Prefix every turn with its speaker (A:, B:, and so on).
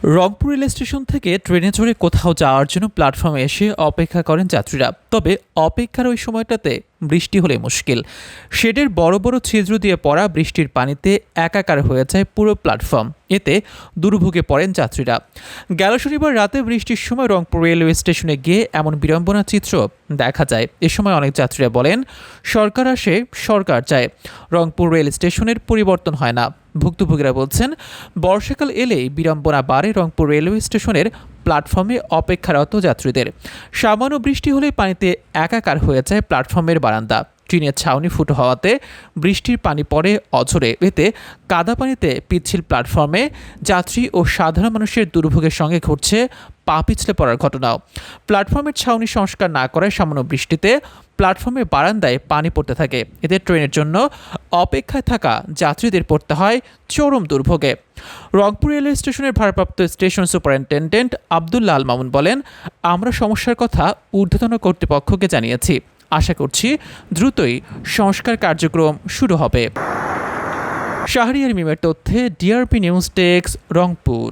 A: Rangpur rail station থেকে ট্রেনে চড়ে কোথাও যাওয়ার জন্য প্ল্যাটফর্মে এসে অপেক্ষা করেন যাত্রীরা। তবে অপেক্ষার ওই সময়টাতে বৃষ্টি হলে মুশকিল। শেডের বড় বড় ছিদ্র দিয়ে পড়া বৃষ্টির পানিতে একাকার হয়ে যায় পুরো প্ল্যাটফর্ম। এতে দুর্ভোগে পড়েন যাত্রীরা। গেল শনিবার রাতে বৃষ্টির সময় রংপুর রেলওয়ে স্টেশনে গিয়ে এমন বিড়ম্বনা চিত্র দেখা যায়। এ সময় অনেক যাত্রীরা বলেন, সরকার আসে, সরকার যায়, রংপুর রেল স্টেশনের পরিবর্তন হয় না। ভুক্তভোগীরা বলছেন, বর্ষাকাল এলেই বিড়ম্বনা বাড়ে রংপুর রেলওয়ে স্টেশনের প্ল্যাটফর্মে অপেক্ষারত যাত্রীদের। সামান্য বৃষ্টি হলে পানিতে একাকার হয়ে যায় প্ল্যাটফর্মের বারান্দা। ট্রেনের ছাউনি ফুটো হওয়াতে বৃষ্টির পানি পড়ে অঝরে। এতে কাদা পানিতে পিচ্ছিল প্ল্যাটফর্মে যাত্রী ও সাধারণ মানুষের দুর্ভোগের সঙ্গে ঘটছে পা পিছলে পড়ার ঘটনাও। প্ল্যাটফর্মের ছাউনি সংস্কার না করায় সামান্য বৃষ্টিতে প্ল্যাটফর্মের বারান্দায় পানি পড়তে থাকে। এতে ট্রেনের জন্য অপেক্ষায় থাকা যাত্রীদের পড়তে হয় চরম দুর্ভোগে। রংপুর রেলওয়ে স্টেশনের ভারপ্রাপ্ত স্টেশন সুপারিনটেন্ডেন্ট আব্দুল্লাহ আল মামুন বলেন, আমরা সমস্যার কথা ঊর্ধ্বতন কর্তৃপক্ষকে জানিয়েছি। আশা করছি দ্রুতই সংস্কার কার্যক্রম শুরু হবে। শাহরিয়ার মিমের তথ্যে ডিআরপি নিউজ ডেস্ক, রংপুর।